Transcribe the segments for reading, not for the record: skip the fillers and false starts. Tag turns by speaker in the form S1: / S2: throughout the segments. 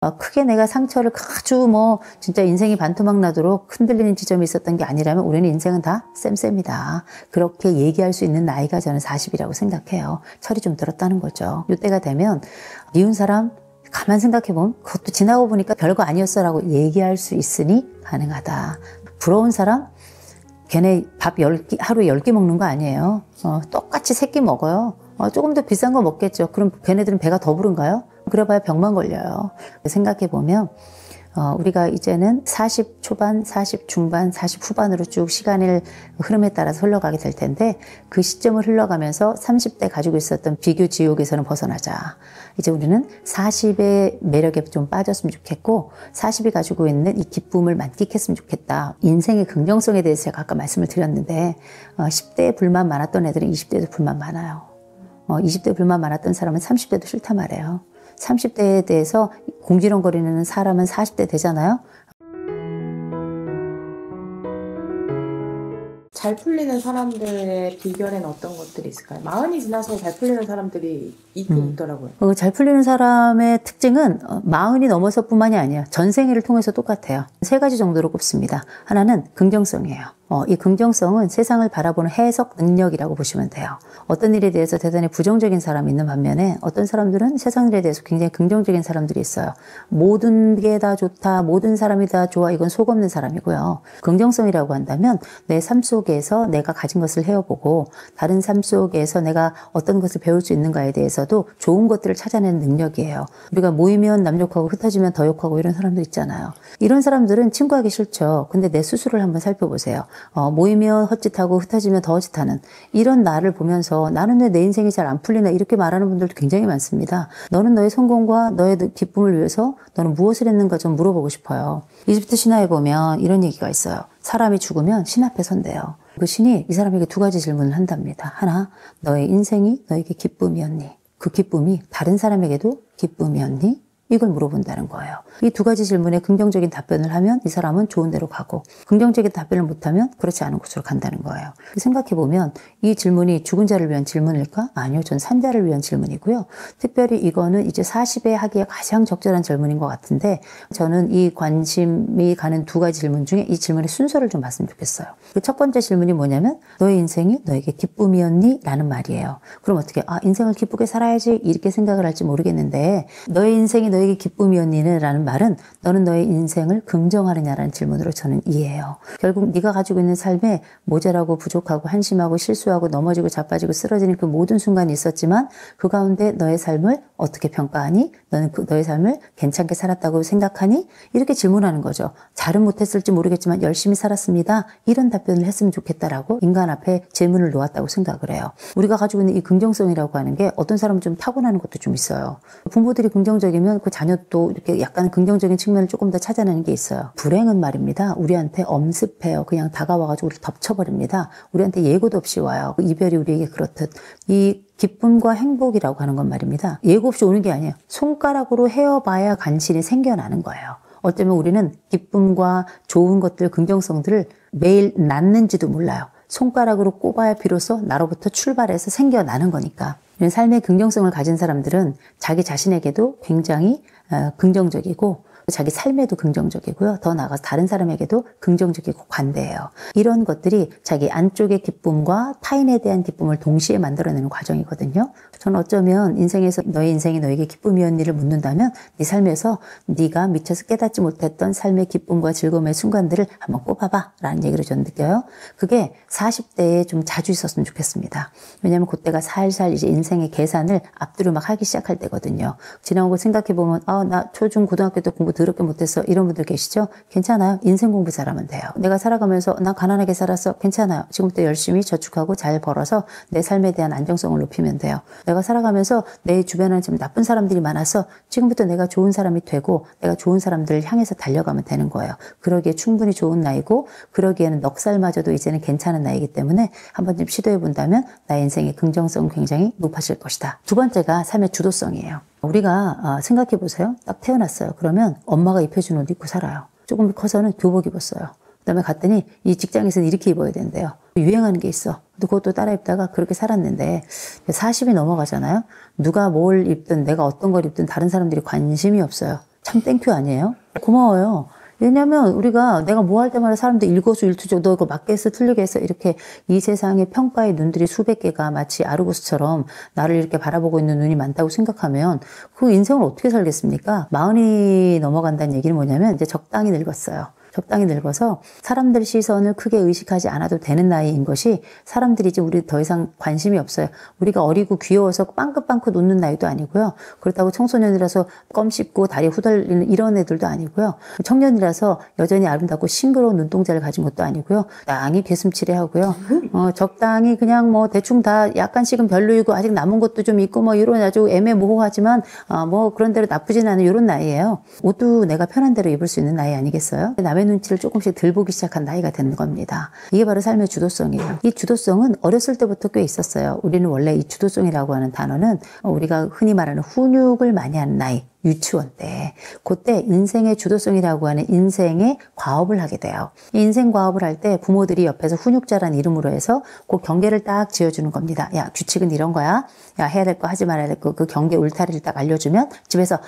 S1: 크게 내가 상처를 아주 진짜 인생이 반토막 나도록 흔들리는 지점이 있었던 게 아니라면 우리는 인생은 다 쌤쌤이다. 그렇게 얘기할 수 있는 나이가 저는 40이라고 생각해요. 철이 좀 들었다는 거죠. 이때가 되면 미운 사람 가만 생각해보면 그것도 지나고 보니까 별거 아니었어 라고 얘기할 수 있으니 가능하다. 부러운 사람 걔네 밥 10끼, 하루에 10끼 먹는 거 아니에요. 똑같이 3끼 먹어요. 조금 더 비싼 거 먹겠죠. 그럼 걔네들은 배가 더 부른가요? 그래봐야 병만 걸려요. 생각해보면 우리가 이제는 40 초반, 40 중반, 40 후반으로 쭉 시간의 흐름에 따라서 흘러가게 될 텐데 그 시점을 흘러가면서 30대 가지고 있었던 비교 지옥에서는 벗어나자. 이제 우리는 40의 매력에 좀 빠졌으면 좋겠고 40이 가지고 있는 이 기쁨을 만끽했으면 좋겠다. 인생의 긍정성에 대해서 제가 아까 말씀을 드렸는데 10대에 불만 많았던 애들은 20대에도 불만 많아요. 20대 불만 많았던 사람은 30대도 싫단 말이에요. 30대에 대해서 공지렁거리는 사람은 40대 되잖아요.
S2: 잘 풀리는 사람들의 비결에는 어떤 것들이 있을까요? 마흔이 지나서 잘 풀리는 사람들이 있긴 있더라고요.
S1: 잘 풀리는 사람의 특징은 마흔이 넘어서 뿐만이 아니에요. 전생애를 통해서 똑같아요. 3가지 정도로 꼽습니다. 하나는 긍정성이에요. 이 긍정성은 세상을 바라보는 해석 능력이라고 보시면 돼요. 어떤 일에 대해서 대단히 부정적인 사람이 있는 반면에 어떤 사람들은 세상 일에 대해서 굉장히 긍정적인 사람들이 있어요. 모든 게 다 좋다, 모든 사람이 다 좋아, 이건 속 없는 사람이고요. 긍정성이라고 한다면 내 삶 속에서 내가 가진 것을 헤어보고 다른 삶 속에서 내가 어떤 것을 배울 수 있는가에 대해서도 좋은 것들을 찾아내는 능력이에요. 우리가 모이면 남 욕하고 흩어지면 더 욕하고 이런 사람들 있잖아요. 이런 사람들은 친구하기 싫죠. 근데 내 스스로를 한번 살펴보세요. 모이면 헛짓하고 흩어지면 더 헛짓하는 이런 나를 보면서 나는 왜 내 인생이 잘 안 풀리나 이렇게 말하는 분들도 굉장히 많습니다. 너는 너의 성공과 너의 기쁨을 위해서 너는 무엇을 했는가 좀 물어보고 싶어요. 이집트 신화에 보면 이런 얘기가 있어요. 사람이 죽으면 신 앞에 선대요. 그 신이 이 사람에게 2가지 질문을 한답니다. 하나, 너의 인생이 너에게 기쁨이었니? 그 기쁨이 다른 사람에게도 기쁨이었니? 이걸 물어본다는 거예요. 이 2가지 질문에 긍정적인 답변을 하면 이 사람은 좋은 데로 가고 긍정적인 답변을 못하면 그렇지 않은 곳으로 간다는 거예요. 생각해보면 이 질문이 죽은 자를 위한 질문일까? 아니요. 전 산 자를 위한 질문이고요. 특별히 이거는 이제 40에 하기에 가장 적절한 질문인 것 같은데 저는 이 관심이 가는 2가지 질문 중에 이 질문의 순서를 좀 봤으면 좋겠어요. 그 첫 번째 질문이 뭐냐면 너의 인생이 너에게 기쁨이었니? 라는 말이에요. 그럼 어떻게 인생을 기쁘게 살아야지 이렇게 생각을 할지 모르겠는데 너의 인생이 너에게 기쁨이었니는 라는 말은 너는 너의 인생을 긍정하느냐라는 질문으로 저는 이해해요. 결국 네가 가지고 있는 삶에 모자라고 부족하고 한심하고 실수하고 넘어지고 자빠지고 쓰러지는 그 모든 순간이 있었지만 그 가운데 너의 삶을 어떻게 평가하니? 너는 너의 삶을 괜찮게 살았다고 생각하니? 이렇게 질문하는 거죠. 잘은 못했을지 모르겠지만 열심히 살았습니다. 이런 답변을 했으면 좋겠다라고 인간 앞에 질문을 놓았다고 생각을 해요. 우리가 가지고 있는 이 긍정성이라고 하는 게 어떤 사람은 좀 타고나는 것도 좀 있어요. 부모들이 긍정적이면 그 자녀도 이렇게 약간 긍정적인 측면을 조금 더 찾아내는 게 있어요. 불행은 말입니다. 우리한테 엄습해요. 그냥 다가와가지고 우리를 덮쳐버립니다. 우리한테 예고도 없이 와요. 이별이 우리에게 그렇듯. 이 기쁨과 행복이라고 하는 건 말입니다. 예고 없이 오는 게 아니에요. 손가락으로 헤어봐야 간신히 생겨나는 거예요. 어쩌면 우리는 기쁨과 좋은 것들, 긍정성들을 매일 낳는지도 몰라요. 손가락으로 꼽아야 비로소 나로부터 출발해서 생겨나는 거니까. 이런 삶의 긍정성을 가진 사람들은 자기 자신에게도 굉장히 긍정적이고 자기 삶에도 긍정적이고요. 더 나아가서 다른 사람에게도 긍정적이고 관대해요. 이런 것들이 자기 안쪽의 기쁨과 타인에 대한 기쁨을 동시에 만들어내는 과정이거든요. 저는 어쩌면 인생에서 너의 인생이 너에게 기쁨이었니를 묻는다면 네 삶에서 네가 미처 깨닫지 못했던 삶의 기쁨과 즐거움의 순간들을 한번 꼽아봐 라는 얘기를 저는 느껴요. 그게 40대에 좀 자주 있었으면 좋겠습니다. 왜냐하면 그때가 살살 이제 인생의 계산을 앞뒤로 막 하기 시작할 때거든요. 지나온 걸 생각해보면 나 초중 고등학교 때 공부 더럽게 못했어 이런 분들 계시죠? 괜찮아요. 인생 공부 잘하면 돼요. 내가 살아가면서 난 가난하게 살았어. 괜찮아요. 지금부터 열심히 저축하고 잘 벌어서 내 삶에 대한 안정성을 높이면 돼요. 내가 살아가면서 내 주변에 좀 나쁜 사람들이 많아서 지금부터 내가 좋은 사람이 되고 내가 좋은 사람들을 향해서 달려가면 되는 거예요. 그러기에 충분히 좋은 나이고 그러기에는 넉살마저도 이제는 괜찮은 나이기 때문에 한번 좀 시도해 본다면 나의 인생의 긍정성 굉장히 높아질 것이다. 2번째가 삶의 주도성이에요. 우리가 생각해 보세요. 딱 태어났어요. 그러면 엄마가 입혀준 옷 입고 살아요. 조금 커서는 교복 입었어요. 그다음에 갔더니 이 직장에서는 이렇게 입어야 된대요. 유행하는 게 있어. 그것도 따라 입다가 그렇게 살았는데 40이 넘어가잖아요. 누가 뭘 입든 내가 어떤 걸 입든 다른 사람들이 관심이 없어요. 참 땡큐 아니에요? 고마워요. 왜냐면 우리가 내가 뭐 할 때마다 사람들 일거수일투족 너 이거 맞게 했어 틀리게 했어 이렇게 이 세상에 평가의 눈들이 수백 개가 마치 아르고스처럼 나를 이렇게 바라보고 있는 눈이 많다고 생각하면 그 인생을 어떻게 살겠습니까? 40이 넘어간다는 얘기는 뭐냐면 이제 적당히 늙었어요. 적당히 늙어서 사람들 시선을 크게 의식하지 않아도 되는 나이인 것이 사람들이 이제 우리 더 이상 관심이 없어요. 우리가 어리고 귀여워서 빵긋빵긋 웃는 나이도 아니고요. 그렇다고 청소년이라서 껌 씹고 다리 후달리는 이런 애들도 아니고요. 청년이라서 여전히 아름답고 싱그러운 눈동자를 가진 것도 아니고요. 적당히 개슴치레하고요. 적당히 그냥 뭐 대충 다 약간씩은 별로이고 아직 남은 것도 좀 있고 뭐 이런 아주 애매모호하지만 뭐 그런 대로 나쁘진 않은 이런 나이예요. 옷도 내가 편한 대로 입을 수 있는 나이 아니겠어요? 남의 눈치를 조금씩 덜 보기 시작한 나이가 되는 겁니다. 이게 바로 삶의 주도성이에요. 이 주도성은 어렸을 때부터 꽤 있었어요. 우리는 원래 이 주도성이라고 하는 단어는 우리가 흔히 말하는 훈육을 많이 하는 나이, 유치원 때, 그때 인생의 주도성이라고 하는 인생의 과업을 하게 돼요. 이 인생 과업을 할 때 부모들이 옆에서 훈육자라는 이름으로 해서 그 경계를 딱 지어주는 겁니다. 야, 규칙은 이런 거야. 야, 해야 될 거 하지 말아야 될 거, 그 경계 울타리를 딱 알려주면 집에서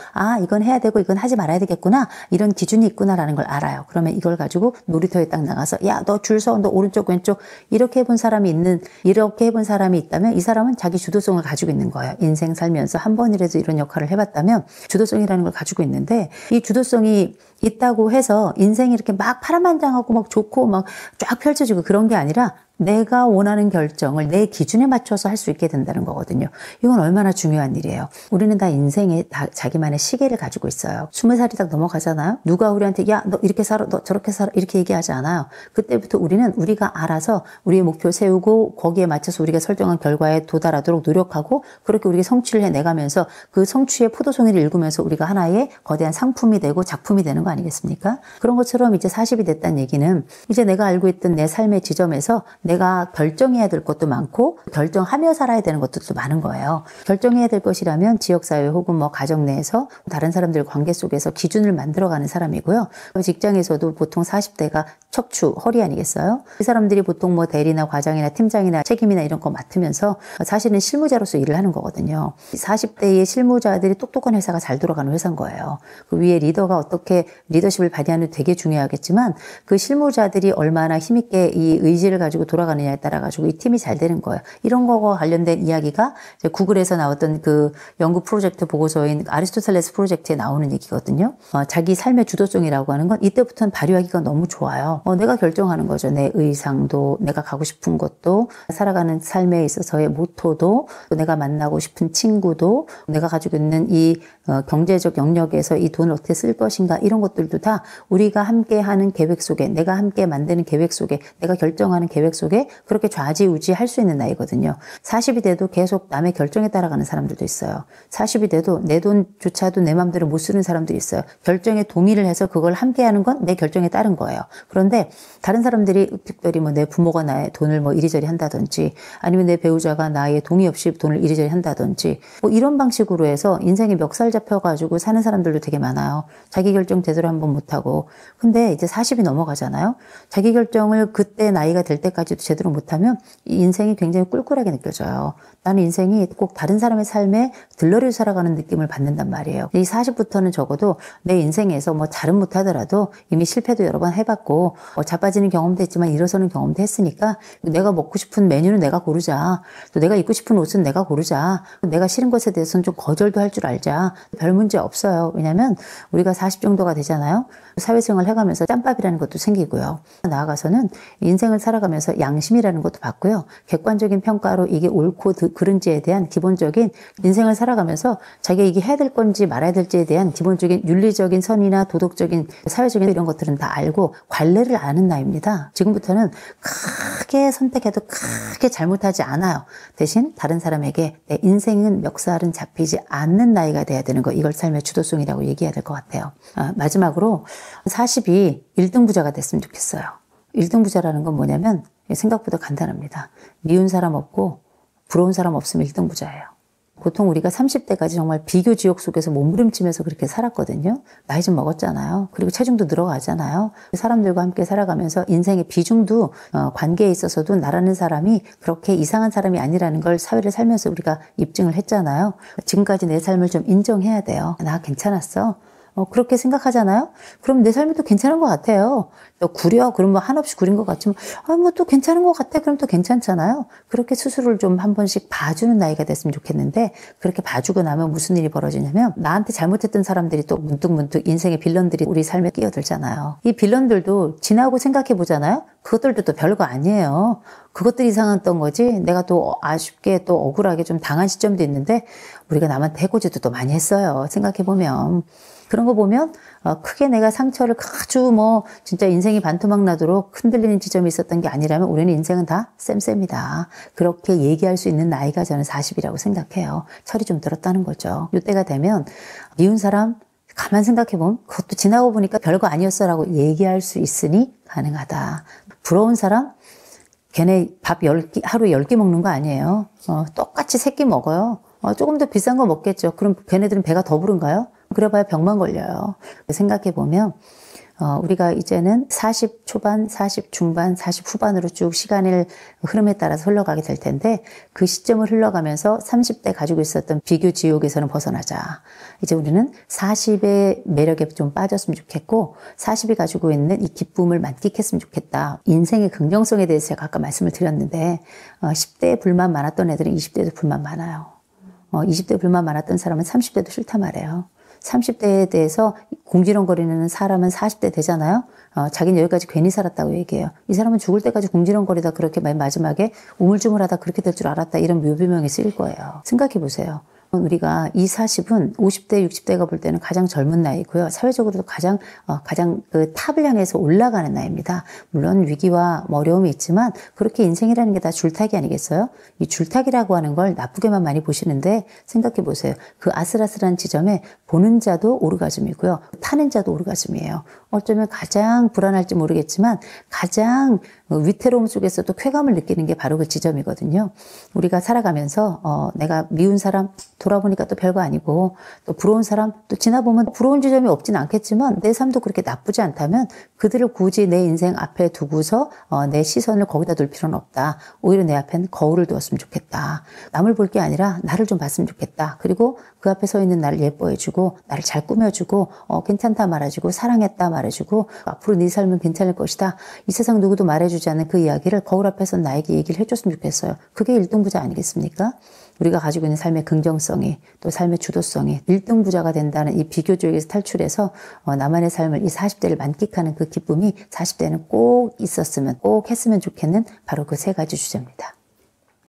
S1: 이건 해야 되고 이건 하지 말아야 되겠구나. 이런 기준이 있구나라는 걸 알아요. 그러면 이걸 가지고 놀이터에 딱 나가서 야, 너 줄 서, 너 오른쪽 왼쪽 이렇게 해본 사람이 있다면 이 사람은 자기 주도성을 가지고 있는 거예요. 인생 살면서 한 번이라도 이런 역할을 해봤다면 주도성이라는 걸 가지고 있는데 이 주도성이 있다고 해서 인생이 이렇게 막 파란만장하고 막 좋고 막 쫙 펼쳐지고 그런 게 아니라 내가 원하는 결정을 내 기준에 맞춰서 할 수 있게 된다는 거거든요. 이건 얼마나 중요한 일이에요. 우리는 다 인생에 다 자기만의 시계를 가지고 있어요. 20살이 딱 넘어가잖아요. 누가 우리한테 야, 너 이렇게 살아, 너 저렇게 살아 이렇게 얘기하지 않아요. 그때부터 우리는 우리가 알아서 우리의 목표 세우고 거기에 맞춰서 우리가 설정한 결과에 도달하도록 노력하고 그렇게 우리가 성취를 해내가면서 그 성취의 포도송이를 읽으면서 우리가 하나의 거대한 상품이 되고 작품이 되는 거 아니겠습니까? 그런 것처럼 이제 40이 됐다는 얘기는 이제 내가 알고 있던 내 삶의 지점에서 내가 결정해야 될 것도 많고 결정하며 살아야 되는 것도 많은 거예요. 결정해야 될 것이라면 지역사회 혹은 뭐 가정 내에서 다른 사람들 관계 속에서 기준을 만들어가는 사람이고요. 직장에서도 보통 40대가 척추, 허리 아니겠어요? 이 사람들이 보통 뭐 대리나 과장이나 팀장이나 책임이나 이런 거 맡으면서 사실은 실무자로서 일을 하는 거거든요. 40대의 실무자들이 똑똑한 회사가 잘 돌아가는 회사인 거예요. 그 위에 리더가 어떻게 리더십을 발휘하는 게 되게 중요하겠지만 그 실무자들이 얼마나 힘있게 이 의지를 가지고 돌아가느냐에 따라 가지고 이 팀이 잘 되는 거예요. 이런 거와 관련된 이야기가 이제 구글에서 나왔던 그 연구 프로젝트 보고서인 아리스토텔레스 프로젝트에 나오는 얘기거든요. 자기 삶의 주도성이라고 하는 건 이때부터는 발휘하기가 너무 좋아요. 내가 결정하는 거죠. 내 의상도, 내가 가고 싶은 것도, 살아가는 삶에 있어서의 모토도, 또 내가 만나고 싶은 친구도, 내가 가지고 있는 이 경제적 영역에서 이 돈을 어떻게 쓸 것인가 이런 것들도 다 우리가 함께 하는 계획 속에, 내가 함께 만드는 계획 속에, 내가 결정하는 계획 속에 그렇게 좌지우지 할 수 있는 나이거든요. 40이 돼도 계속 남의 결정에 따라가는 사람들도 있어요. 40이 돼도 내 돈조차도 내 맘대로 못 쓰는 사람도 있어요. 결정에 동의를 해서 그걸 함께 하는 건 내 결정에 따른 거예요. 그런데 다른 사람들이 특별히 뭐 내 부모가 나의 돈을 뭐 이리저리 한다든지 아니면 내 배우자가 나의 동의 없이 돈을 이리저리 한다든지 뭐 이런 방식으로 해서 인생에 멱살 잡혀가지고 사는 사람들도 되게 많아요. 자기 결정 제대로 한번 못하고. 근데 이제 40이 넘어가잖아요. 자기 결정을 그때 나이가 될 때까지도 제대로 못하면 이 인생이 굉장히 꿀꿀하게 느껴져요. 나는 인생이 꼭 다른 사람의 삶에 들러리로 살아가는 느낌을 받는단 말이에요. 이 40부터는 적어도 내 인생에서 뭐 잘은 못하더라도 이미 실패도 여러 번 해봤고 자빠지는 경험도 했지만 일어서는 경험도 했으니까 내가 먹고 싶은 메뉴는 내가 고르자. 또 내가 입고 싶은 옷은 내가 고르자. 내가 싫은 것에 대해서는 좀 거절도 할 줄 알자. 별 문제 없어요. 왜냐면 우리가 40 정도가 되잖아요. 사회생활 해가면서 짬밥이라는 것도 생기고요. 나아가서는 인생을 살아가면서 양심이라는 것도 받고요. 객관적인 평가로 이게 옳고 그른지에 대한 기본적인 인생을 살아가면서 자기가 이게 해야 될 건지 말아야 될지에 대한 기본적인 윤리적인 선이나 도덕적인 사회적인 이런 것들은 다 알고 관례를 아는 나이입니다. 지금부터는 크게 선택해도 크게 잘못하지 않아요. 대신 다른 사람에게 내 인생은 멱살은 잡히지 않는 나이가 돼야 되는 거, 이걸 삶의 주도성이라고 얘기해야 될 것 같아요. 마지막으로 40이 1등 부자가 됐으면 좋겠어요. 1등 부자라는 건 뭐냐면 생각보다 간단합니다. 미운 사람 없고 부러운 사람 없으면 1등 부자예요. 보통 우리가 30대까지 정말 비교 지옥 속에서 몸부림치면서 그렇게 살았거든요. 나이 좀 먹었잖아요. 그리고 체중도 늘어가잖아요. 사람들과 함께 살아가면서 인생의 비중도 관계에 있어서도 나라는 사람이 그렇게 이상한 사람이 아니라는 걸 사회를 살면서 우리가 입증을 했잖아요. 지금까지 내 삶을 좀 인정해야 돼요. 나 괜찮았어. 그렇게 생각하잖아요? 그럼 내 삶이 또 괜찮은 것 같아요. 또 구려? 그럼 뭐 한없이 구린 것 같지만, 뭐 또 괜찮은 것 같아? 그럼 또 괜찮잖아요? 그렇게 스스로를 좀 한 번씩 봐주는 나이가 됐으면 좋겠는데, 그렇게 봐주고 나면 무슨 일이 벌어지냐면, 나한테 잘못했던 사람들이 또 문득문득 인생의 빌런들이 우리 삶에 끼어들잖아요. 이 빌런들도 지나고 생각해 보잖아요? 그것들도 또 별거 아니에요. 그것들이 이상했던 거지, 내가 또 아쉽게 또 억울하게 좀 당한 시점도 있는데, 우리가 남한테 해코지도 또 많이 했어요. 생각해 보면. 그런 거 보면 크게 내가 상처를 아주 진짜 인생이 반토막 나도록 흔들리는 지점이 있었던 게 아니라면 우리는 인생은 다 쌤쌤이다. 그렇게 얘기할 수 있는 나이가 저는 40이라고 생각해요. 철이 좀 들었다는 거죠. 이때가 되면 미운 사람 가만 생각해 보면 그것도 지나고 보니까 별거 아니었어라고 얘기할 수 있으니 가능하다. 부러운 사람 걔네 밥 10끼, 하루 10끼 먹는 거 아니에요. 똑같이 3끼 먹어요. 조금 더 비싼 거 먹겠죠. 그럼 걔네들은 배가 더 부른가요? 그래봐야 병만 걸려요. 생각해보면 우리가 이제는 40 초반, 40 중반, 40 후반으로 쭉 시간의 흐름에 따라서 흘러가게 될 텐데 그 시점을 흘러가면서 30대 가지고 있었던 비교 지옥에서는 벗어나자. 이제 우리는 40의 매력에 좀 빠졌으면 좋겠고 40이 가지고 있는 이 기쁨을 만끽했으면 좋겠다. 인생의 긍정성에 대해서 제가 아까 말씀을 드렸는데 10대에 불만 많았던 애들은 20대에도 불만 많아요. 20대 불만 많았던 사람은 30대도 싫다 말해요. 30대에 대해서 궁지렁거리는 사람은 40대 되잖아요. 자기는 여기까지 괜히 살았다고 얘기해요. 이 사람은 죽을 때까지 궁지렁거리다 그렇게 맨 마지막에 우물쭈물하다 그렇게 될 줄 알았다 이런 묘비명이 쓰일 거예요. 생각해 보세요. 우리가 이 40은 50대, 60대가 볼 때는 가장 젊은 나이고요. 사회적으로도 가장 그 탑을 향해서 올라가는 나이입니다. 물론 위기와 어려움이 있지만 그렇게 인생이라는 게 다 줄타기 아니겠어요? 이 줄타기라고 하는 걸 나쁘게만 많이 보시는데 생각해 보세요. 그 아슬아슬한 지점에 보는 자도 오르가즘이고요. 타는 자도 오르가즘이에요. 어쩌면 가장 불안할지 모르겠지만 가장 위태로움 속에서도 쾌감을 느끼는 게 바로 그 지점이거든요. 우리가 살아가면서 내가 미운 사람 돌아보니까 또 별거 아니고 또 부러운 사람 또 지나보면 부러운 지점이 없진 않겠지만 내 삶도 그렇게 나쁘지 않다면 그들을 굳이 내 인생 앞에 두고서 내 시선을 거기다 둘 필요는 없다. 오히려 내 앞엔 거울을 두었으면 좋겠다. 남을 볼 게 아니라 나를 좀 봤으면 좋겠다. 그리고 그 앞에 서 있는 나를 예뻐해주고 나를 잘 꾸며주고 괜찮다 말해주고 사랑했다 말해주고 앞으로 네 삶은 괜찮을 것이다. 이 세상 누구도 말해주지 않는 그 이야기를 거울 앞에서 나에게 얘기를 해줬으면 좋겠어요. 그게 일등부자 아니겠습니까? 우리가 가지고 있는 삶의 긍정성이 또 삶의 주도성이 1등부자가 된다는 이 비교조에서 탈출해서 나만의 삶을 이 40대를 만끽하는 그 기쁨이 40대는 꼭 있었으면 꼭 했으면 좋겠는 바로 그 3가지 주제입니다.